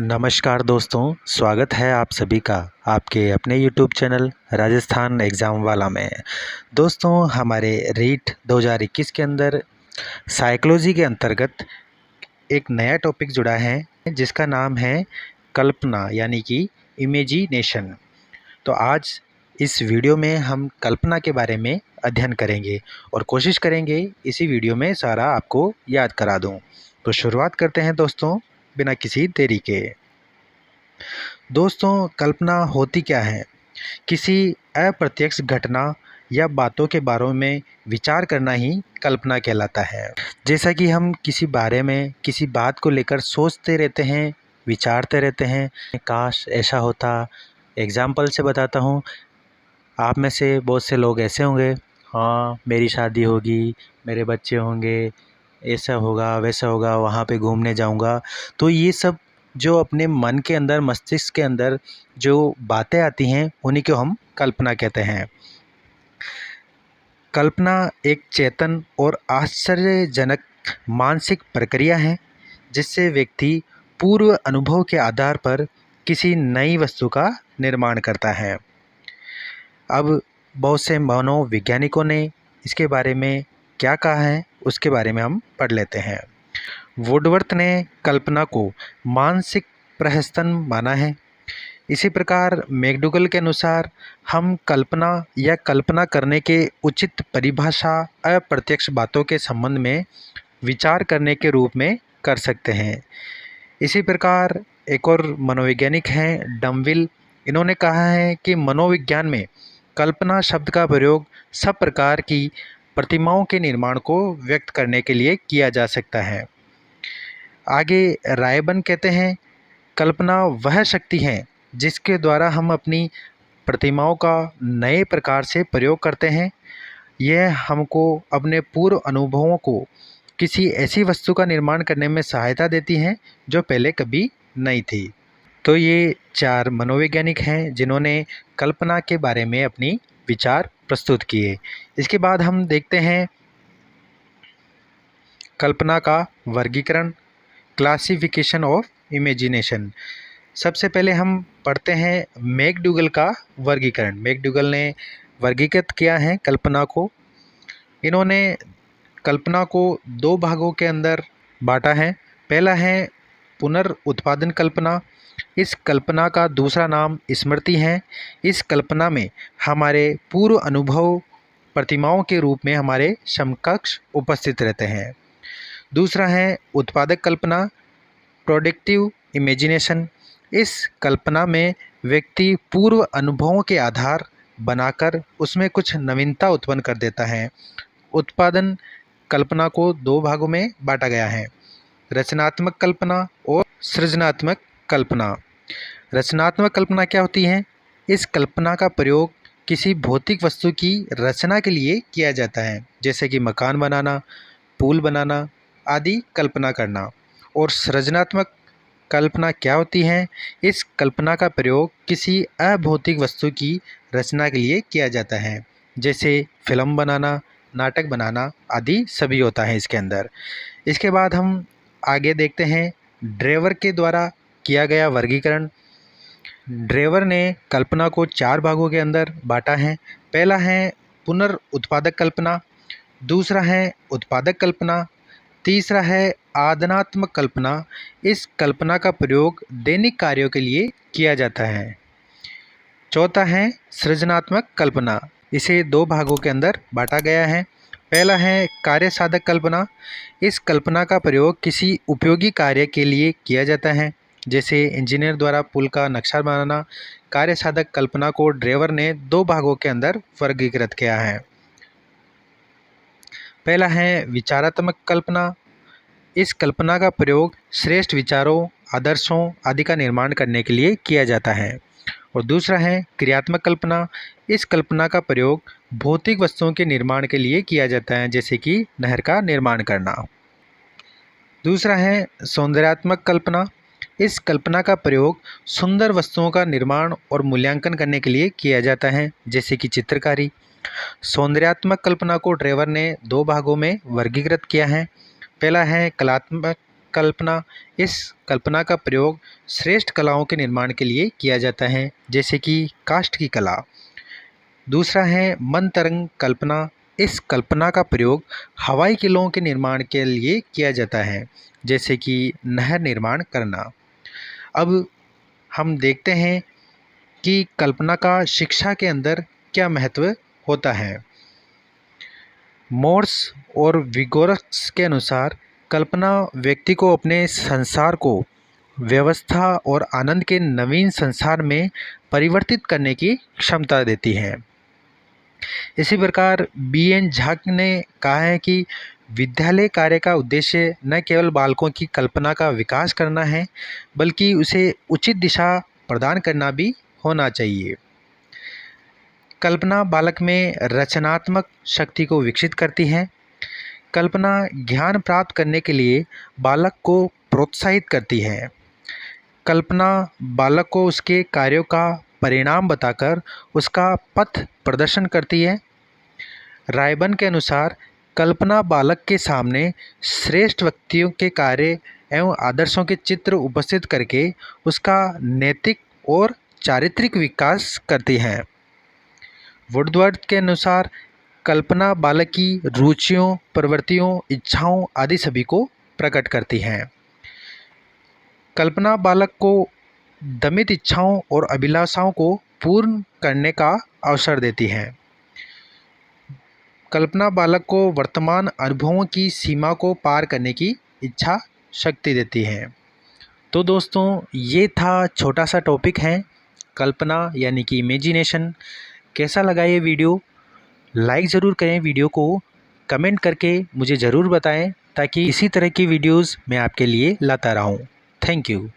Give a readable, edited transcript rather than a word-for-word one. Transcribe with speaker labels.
Speaker 1: नमस्कार दोस्तों, स्वागत है आप सभी का आपके अपने यूट्यूब चैनल राजस्थान एग्ज़ाम वाला में। दोस्तों, हमारे रीट 2021 के अंदर साइकोलॉजी के अंतर्गत एक नया टॉपिक जुड़ा है जिसका नाम है कल्पना यानी कि इमेजिनेशन। तो आज इस वीडियो में हम कल्पना के बारे में अध्ययन करेंगे और कोशिश करेंगे इसी वीडियो में सारा आपको याद करा दूं। तो शुरुआत करते हैं दोस्तों, बिना किसी देरी के। दोस्तों, कल्पना होती क्या है? किसी अप्रत्यक्ष घटना या बातों के बारे में विचार करना ही कल्पना कहलाता है। जैसा कि हम किसी बारे में किसी बात को लेकर सोचते रहते हैं, विचारते रहते हैं, काश ऐसा होता। एग्जाम्पल से बताता हूँ, आप में से बहुत से लोग ऐसे होंगे, हाँ मेरी शादी होगी, मेरे बच्चे होंगे, ऐसा होगा वैसा होगा, वहाँ पे घूमने जाऊँगा। तो ये सब जो अपने मन के अंदर, मस्तिष्क के अंदर जो बातें आती हैं उन्हीं को हम कल्पना कहते हैं। कल्पना एक चेतन और आश्चर्यजनक मानसिक प्रक्रिया है जिससे व्यक्ति पूर्व अनुभव के आधार पर किसी नई वस्तु का निर्माण करता है। अब बहुत से मनोवैज्ञानिकों ने इसके बारे में क्या कहा है उसके बारे में हम पढ़ लेते हैं। वुडवर्थ ने कल्पना को मानसिक प्रहसन माना है। इसी प्रकार मैकडूगल के अनुसार हम कल्पना या कल्पना करने के उचित परिभाषा अप्रत्यक्ष बातों के संबंध में विचार करने के रूप में कर सकते हैं। इसी प्रकार एक और मनोवैज्ञानिक हैं डमविल, इन्होंने कहा है कि मनोविज्ञान में कल्पना शब्द का प्रयोग सब प्रकार की प्रतिमाओं के निर्माण को व्यक्त करने के लिए किया जा सकता है। आगे रायबन कहते हैं, कल्पना वह शक्ति है जिसके द्वारा हम अपनी प्रतिमाओं का नए प्रकार से प्रयोग करते हैं। यह हमको अपने पूर्व अनुभवों को किसी ऐसी वस्तु का निर्माण करने में सहायता देती है जो पहले कभी नहीं थी। तो ये 4 मनोवैज्ञानिक हैं जिन्होंने कल्पना के बारे में अपनी विचार प्रस्तुत किए। इसके बाद हम देखते हैं कल्पना का वर्गीकरण, क्लासिफिकेशन ऑफ इमेजिनेशन। सबसे पहले हम पढ़ते हैं मैकडूगल का वर्गीकरण। मैकडूगल ने वर्गीकृत किया है कल्पना को। इन्होंने कल्पना को 2 भागों के अंदर बांटा है। पहला है पुनर्उत्पादन कल्पना। इस कल्पना का दूसरा नाम स्मृति है। इस कल्पना में हमारे पूर्व अनुभव प्रतिमाओं के रूप में हमारे समकक्ष उपस्थित रहते हैं। दूसरा है उत्पादक कल्पना, प्रोडक्टिव इमेजिनेशन। इस कल्पना में व्यक्ति पूर्व अनुभवों के आधार बनाकर उसमें कुछ नवीनता उत्पन्न कर देता है। उत्पादन कल्पना को 2 भागों में बांटा गया है, रचनात्मक कल्पना और सृजनात्मक कल्पना। रचनात्मक कल्पना क्या होती है? इस कल्पना का प्रयोग किसी भौतिक वस्तु की रचना के लिए किया जाता है, जैसे कि मकान बनाना, पुल बनाना आदि कल्पना करना। और सृजनात्मक कल्पना क्या होती है? इस कल्पना का प्रयोग किसी अभौतिक वस्तु की रचना के लिए किया जाता है, जैसे फिल्म बनाना, नाटक बनाना आदि सभी होता है इसके अंदर। इसके बाद हम आगे देखते हैं ड्रेवर के द्वारा किया गया वर्गीकरण। ड्रेवर ने कल्पना को 4 भागों के अंदर बांटा है। पहला है पुनर्उत्पादक कल्पना, दूसरा है उत्पादक कल्पना, तीसरा है आदनात्मक कल्पना। इस कल्पना का प्रयोग दैनिक कार्यों के लिए किया जाता है। चौथा है सृजनात्मक कल्पना। इसे 2 भागों के अंदर बांटा गया है। पहला है कार्य साधक कल्पना। इस कल्पना का प्रयोग किसी उपयोगी कार्य के लिए किया जाता है, जैसे इंजीनियर द्वारा पुल का नक्शा बनाना। कार्य साधक कल्पना को ड्रेवर ने 2 भागों के अंदर वर्गीकृत किया है। पहला है विचारात्मक कल्पना। इस कल्पना का प्रयोग श्रेष्ठ विचारों, आदर्शों आदि का निर्माण करने के लिए किया जाता है। और दूसरा है क्रियात्मक कल्पना। इस कल्पना का प्रयोग भौतिक वस्तुओं के निर्माण के लिए किया जाता है, जैसे कि नहर का निर्माण करना। दूसरा है सौंदर्यात्मक कल्पना। इस कल्पना का प्रयोग सुंदर वस्तुओं का निर्माण और मूल्यांकन करने के लिए किया जाता है, जैसे कि चित्रकारी। सौंदर्यात्मक कल्पना को ड्रेवर ने 2 भागों में वर्गीकृत किया है। पहला है कलात्मक कल्पना। इस कल्पना का प्रयोग श्रेष्ठ कलाओं के निर्माण के लिए किया जाता है, जैसे कि काष्ठ की कला। दूसरा है मन तरंग कल्पना। इस कल्पना का प्रयोग हवाई किलों के निर्माण के लिए किया जाता है, जैसे कि नहर निर्माण करना। अब हम देखते हैं कि कल्पना का शिक्षा के अंदर क्या महत्व होता है। मोर्स और विगोरक्स के अनुसार कल्पना व्यक्ति को अपने संसार को व्यवस्था और आनंद के नवीन संसार में परिवर्तित करने की क्षमता देती है। इसी प्रकार B.N. झा ने कहा है कि विद्यालय कार्य का उद्देश्य न केवल बालकों की कल्पना का विकास करना है, बल्कि उसे उचित दिशा प्रदान करना भी होना चाहिए। कल्पना बालक में रचनात्मक शक्ति को विकसित करती है। कल्पना ज्ञान प्राप्त करने के लिए बालक को प्रोत्साहित करती है। कल्पना बालक को उसके कार्यों का परिणाम बताकर उसका पथ प्रदर्शन करती है। रायबन के अनुसार कल्पना बालक के सामने श्रेष्ठ व्यक्तियों के कार्य एवं आदर्शों के चित्र उपस्थित करके उसका नैतिक और चारित्रिक विकास करती है। वुडवर्थ के अनुसार कल्पना बालक की रुचियों, प्रवृत्तियों, इच्छाओं आदि सभी को प्रकट करती हैं। कल्पना बालक को दमित इच्छाओं और अभिलाषाओं को पूर्ण करने का अवसर देती है। कल्पना बालक को वर्तमान अनुभवों की सीमा को पार करने की इच्छा शक्ति देती है। तो दोस्तों, ये था छोटा सा टॉपिक है कल्पना यानी कि इमेजिनेशन। कैसा लगा ये वीडियो? लाइक ज़रूर करें वीडियो को, कमेंट करके मुझे ज़रूर बताएं ताकि इसी तरह की वीडियोस मैं आपके लिए लाता रहूं। Thank you.